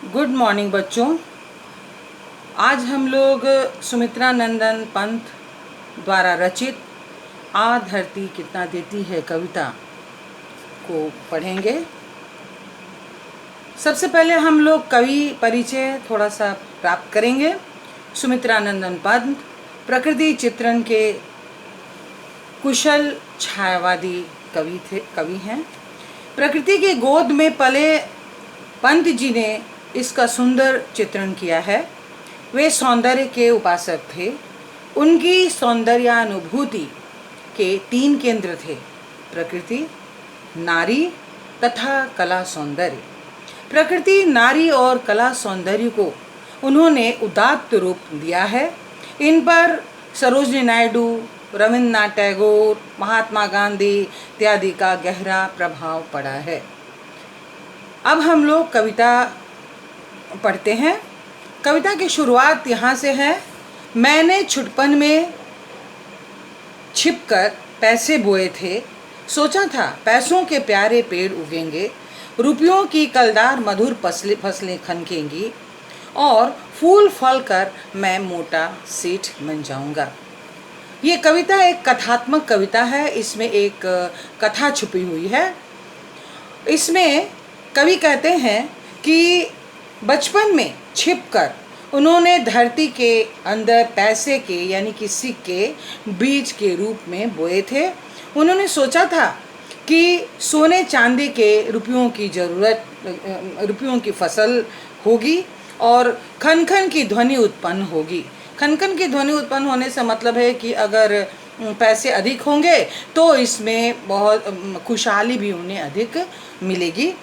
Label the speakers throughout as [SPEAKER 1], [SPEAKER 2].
[SPEAKER 1] Good morning बच्चों। आज हम लोग सुमित्रा नंदन पंत द्वारा रचित आ धरती कितना देती है कविता को पढ़ेंगे। सबसे पहले हम लोग कवि परिचय थोड़ा सा प्राप्त करेंगे। सुमित्रा नंदन पंत प्रकृति चित्रण के कुशल छायावादी कवि हैं। प्रकृति की गोद में पले पंत जी ने इसका सुंदर चित्रण किया है। वे सौंदर्य के उपासक थे। उनकी सौंदर्यानुभूति के 3 केंद्र थे: प्रकृति, नारी तथा कला सौंदर्य। प्रकृति, नारी और कला सौंदर्य को उन्होंने उदात्त रूप दिया है। इन पर सरोजिनी नायडू, रविन्द्रनाथ टैगोर, महात्मा गांधी इत्यादि का गहरा प्रभाव पड़ा है। अब हम लोग कविता पढ़ते हैं। कविता की शुरुआत यहाँ से है। मैंने छुटपन में छिपकर पैसे बोए थे, सोचा था पैसों के प्यारे पेड़ उगेंगे, रुपयों की कलदार मधुर फसलें खनकेंगी और फूल फल कर मैं मोटा सेठ बन जाऊंगा। ये कविता एक कथात्मक कविता है। इसमें एक कथा छुपी हुई है। इसमें कवि कहते हैं कि बचपन में छिपकर उन्होंने धरती के अंदर पैसे के यानी कि सिक्के बीज के रूप में बोए थे। उन्होंने सोचा था कि सोने चांदी के रुपयों की फसल होगी और खन खन की ध्वनि उत्पन्न होगी। खन खन की ध्वनि उत्पन्न होने से मतलब है कि अगर पैसे अधिक होंगे तो इसमें बहुत खुशहाली भी उन्हें अधिक मिलेगी।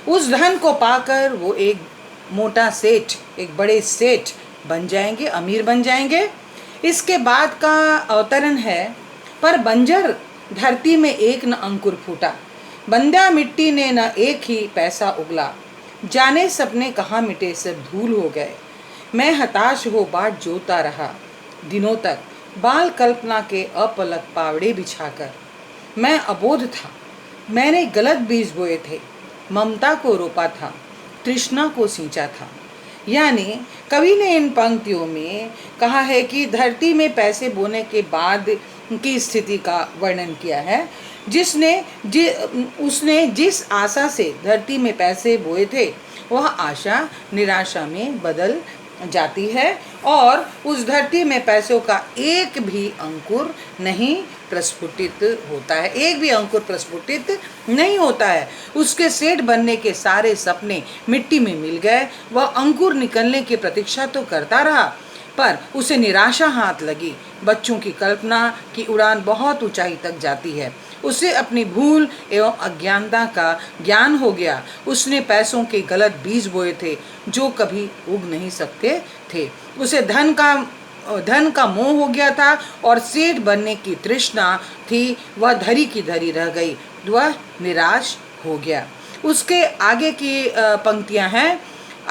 [SPEAKER 1] उस धन को पाकर वो एक मोटा सेठ, एक बड़े सेठ बन जाएंगे, अमीर बन जाएंगे। इसके बाद का अवतरण है, पर बंजर धरती में एक न अंकुर फूटा, बंध्या मिट्टी ने न एक ही पैसा उगला, जाने सपने कहाँ मिटे सब धूल हो गए। मैं हताश हो बाट जोता रहा दिनों तक, बाल कल्पना के अपलक पावड़े बिछाकर। मैं अबोध था, मैंने गलत बीज बोए थे, ममता को रोपा था, तृष्णा को सींचा था। यानी कवि ने इन पंक्तियों में कहा है कि धरती में पैसे बोने के बाद की स्थिति का वर्णन किया है। उसने जिस आशा से धरती में पैसे बोए थे वह आशा निराशा में बदल जाती है और उस धरती में पैसों का एक भी अंकुर नहीं प्रस्फुटित होता है, एक भी अंकुर प्रस्फुटित नहीं होता है। उसके सेठ बनने के सारे सपने मिट्टी में मिल गए। वह अंकुर निकलने की प्रतीक्षा तो करता रहा, पर उसे निराशा हाथ लगी। बच्चों की कल्पना की उड़ान बहुत ऊंचाई तक जाती है। उसे अपनी भूल एवं अज्ञानता का ज्ञान हो गया। उसने पैसों के गलत बीज बोए थे जो कभी उग नहीं सकते थे। उसे धन का मोह हो गया था और सेठ बनने की तृष्णा थी, वह धरी की धरी रह गई, वह निराश हो गया। उसके आगे की पंक्तियां हैं।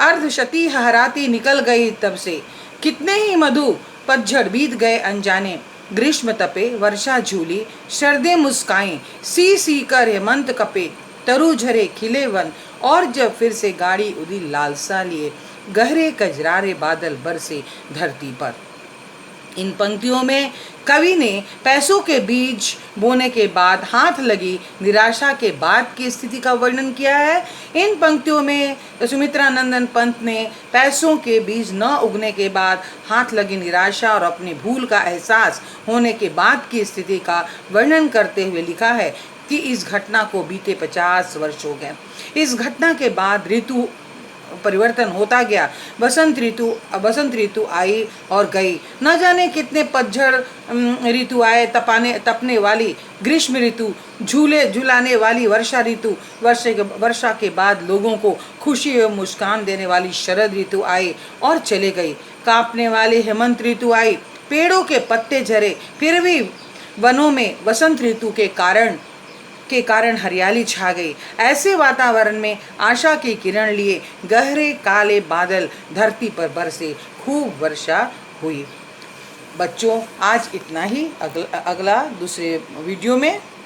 [SPEAKER 1] अर्धशती हराती निकल गई तब से, कितने ही मधु पतझड़ बीत गए अनजाने। ग्रीष्म तपे वर्षा झूली, शरदे मुस्काएं, सी कर हेमंत कपे, तरु झरे खिले वन, और जब फिर से गाड़ी उदी लालसा लिए, गहरे कजरारे बादल बरसे धरती पर। इन पंक्तियों में कवि ने पैसों के बीज बोने के बाद हाथ लगी निराशा के बाद की स्थिति का वर्णन किया है। इन पंक्तियों में सुमित्रा नंदन पंत ने पैसों के बीज न उगने के बाद हाथ लगी निराशा और अपनी भूल का एहसास होने के बाद की स्थिति का वर्णन करते हुए लिखा है कि इस घटना को बीते 50 वर्ष हो गए। इस घटना के बाद ऋतु परिवर्तन होता गया। बसंत ऋतु आई और गई। न जाने कितने पतझड़ ऋतु आए, तपने वाली ग्रीष्म ऋतु, झुलाने वाली वर्षा ऋतु, वर्षा के बाद लोगों को खुशी एवं मुस्कान देने वाली शरद ऋतु आई और चले गई। कांपने वाली हेमंत ऋतु आई, पेड़ों के पत्ते झरे, फिर भी वनों में वसंत ऋतु के कारण हरियाली छा गई। ऐसे वातावरण में आशा की किरण लिए गहरे काले बादल धरती पर बरसे, खूब वर्षा हुई। बच्चों, आज इतना ही। अगला दूसरे वीडियो में